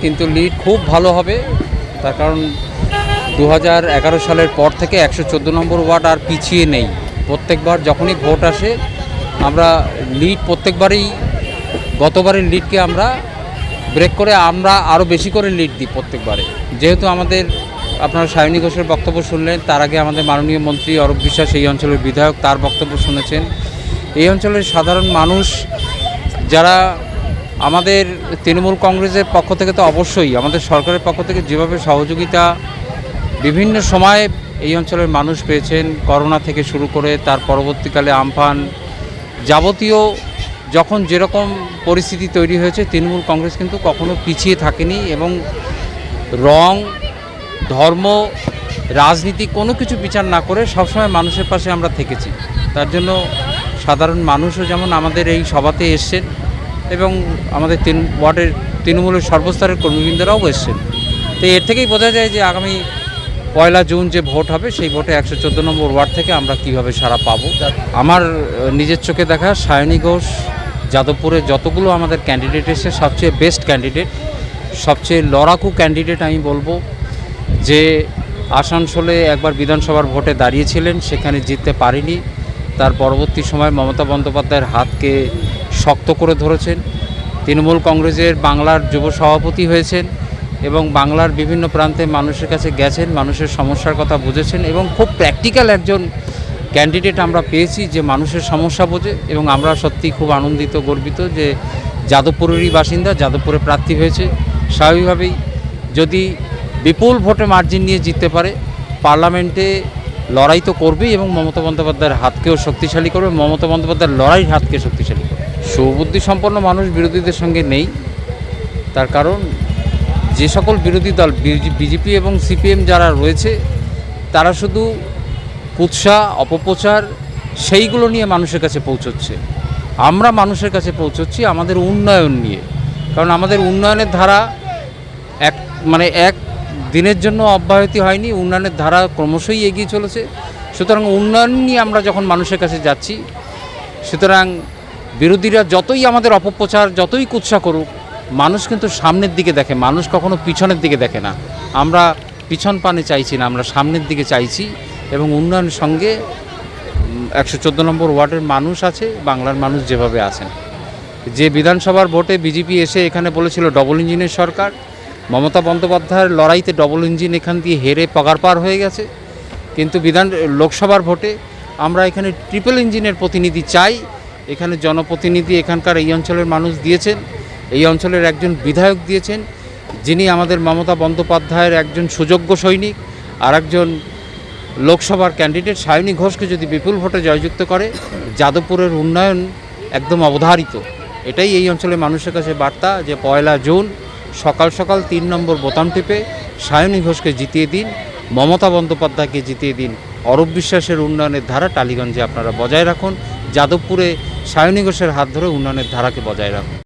কিন্তু লিড খুব ভালো হবে। তার কারণ 2011 সালের পর থেকে 114 নম্বর ওয়ার্ড আর পিছিয়ে নেই। প্রত্যেকবার যখনই ভোট আসে আমরা লিড প্রত্যেকবারই গতবারের লিডকে আমরা ব্রেক করে আমরা আরও বেশি করে লিড দিই প্রত্যেকবারে। যেহেতু আমাদের আপনারা সায়নী ঘোষের বক্তব্য শুনলেন, তার আগে আমাদের মাননীয় মন্ত্রী অরূপ বিশ্বাস এই অঞ্চলের বিধায়ক, তার বক্তব্য শুনেছেন। এই অঞ্চলের সাধারণ মানুষ যারা আমাদের তৃণমূল কংগ্রেসের পক্ষ থেকে তো অবশ্যই আমাদের সরকারের পক্ষ থেকে যেভাবে সহযোগিতা বিভিন্ন সময়ে এই অঞ্চলের মানুষ পেয়েছেন, করোনা থেকে শুরু করে তার পরবর্তীকালে আমফান যাবতীয় যখন যেরকম পরিস্থিতি তৈরি হয়েছে, তৃণমূল কংগ্রেস কিন্তু কখনো পিছিয়ে থাকেনি এবং রং, ধর্ম, রাজনীতি কোনো কিছু বিচার না করে সবসময় মানুষের পাশে আমরা থেকেছি। তার জন্য সাধারণ মানুষও যেমন আমাদের এই সভাতে এসছেন এবং আমাদের ওয়ার্ডের তৃণমূলের সর্বস্তরের কর্মীবৃন্দরাও এসছেন। তো এর থেকেই বোঝা যায় যে আগামী 1 জুন যে ভোট হবে সেই ভোটে 114 নম্বর ওয়ার্ড থেকে আমরা কীভাবে সাড়া পাবো। আমার নিজের চোখে দেখা সায়নী ঘোষ যাদবপুরে যতগুলো আমাদের ক্যান্ডিডেট এসে সবচেয়ে বেস্ট ক্যান্ডিডেট, সবচেয়ে লড়াকু ক্যান্ডিডেট আমি বলবো। যে আসানসোলে একবার বিধানসভার ভোটে দাঁড়িয়েছিলেন, সেখানে জিততে পারেনি, তার পরবর্তী সময় মমতা বন্দ্যোপাধ্যায়ের হাতকে শক্ত করে ধরেছেন। তৃণমূল কংগ্রেসের বাংলার যুব সভাপতি হয়েছেন এবং বাংলার বিভিন্ন প্রান্তে মানুষের কাছে গেছেন, মানুষের সমস্যার কথা বুঝেছেন এবং খুব প্র্যাকটিক্যাল একজন ক্যান্ডিডেট আমরা পেয়েছি যে মানুষের সমস্যা বোঝে। এবং আমরা সত্যিই খুব আনন্দিত, গর্বিত যে যাদবপুরেরই বাসিন্দা, যাদবপুরে প্রার্থী হয়েছে। স্বাভাবিকভাবেই যদি বিপুল ভোটে মার্জিন নিয়ে জিততে পারে, পার্লামেন্টে লড়াই তো করবেই এবং মমতা বন্দ্যোপাধ্যায়ের হাতকেও শক্তিশালী করবে, মমতা বন্দ্যোপাধ্যায়ের লড়াইয়ের হাতকে শক্তিশালী করবে। সুবুদ্ধি সম্পন্ন মানুষ বিরোধীদের সঙ্গে নেই, তার কারণ যে সকল বিরোধী দল বিজেপি এবং সিপিএম যারা রয়েছে তারা শুধু কুৎসা, অপপ্রচার সেইগুলো নিয়ে মানুষের কাছে পৌঁছচ্ছে। আমরা মানুষের কাছে পৌঁছচ্ছি আমাদের উন্নয়ন নিয়ে, কারণ আমাদের উন্নয়নের ধারা এক দিনের জন্য অব্যাহতি হয়নি, উন্নয়নের ধারা ক্রমশই এগিয়ে চলেছে। সুতরাং উন্নয়ন নিয়ে আমরা যখন মানুষের কাছে যাচ্ছি, সুতরাং বিরোধীরা যতই আমাদের অপপ্রচার, যতই কুৎসা করুক, মানুষ কিন্তু সামনের দিকে দেখে, মানুষ কখনো পিছনের দিকে দেখে না। আমরা পিছন পানে চাইছি না, আমরা সামনের দিকে চাইছি এবং উন্নয়নের সঙ্গে 114 নম্বর ওয়ার্ডের মানুষ আছে, বাংলার মানুষ যেভাবে আছেন। যে বিধানসভার ভোটে বিজেপি এসে এখানে বলেছিল ডবল ইঞ্জিনের সরকার, মমতা বন্দ্যোপাধ্যায়ের লড়াইতে ডবল ইঞ্জিন এখান দিয়ে হেরে পার হয়ে গেছে। কিন্তু লোকসভার ভোটে আমরা এখানে ট্রিপল ইঞ্জিনের প্রতিনিধি চাই। এখানে জনপ্রতিনিধি এখানকার এই অঞ্চলের মানুষ দিয়েছেন, এই অঞ্চলের একজন বিধায়ক দিয়েছেন যিনি আমাদের মমতা বন্দ্যোপাধ্যায়ের একজন সুযোগ্য সৈনিক, আর একজন লোকসভার ক্যান্ডিডেট সায়নী ঘোষকে যদি বিপুল ভোটে জয়যুক্ত করে, যাদবপুরের উন্নয়ন একদম অবধারিত। এটাই এই অঞ্চলের মানুষের কাছে বার্তা যে 1 জুন সকাল সকাল 3 নম্বর বোতাম টিপে সায়নী ঘোষকে জিতিয়ে দিন, মমতা বন্দ্যোপাধ্যায়কে জিতিয়ে দিন। অরূপ বিশ্বাসের উন্নয়নের ধারা টালিগঞ্জে আপনারা বজায় রাখুন, যাদবপুরে সায়নী ঘোষের হাত ধরে উন্নয়নের ধারাকে বজায় রাখুন।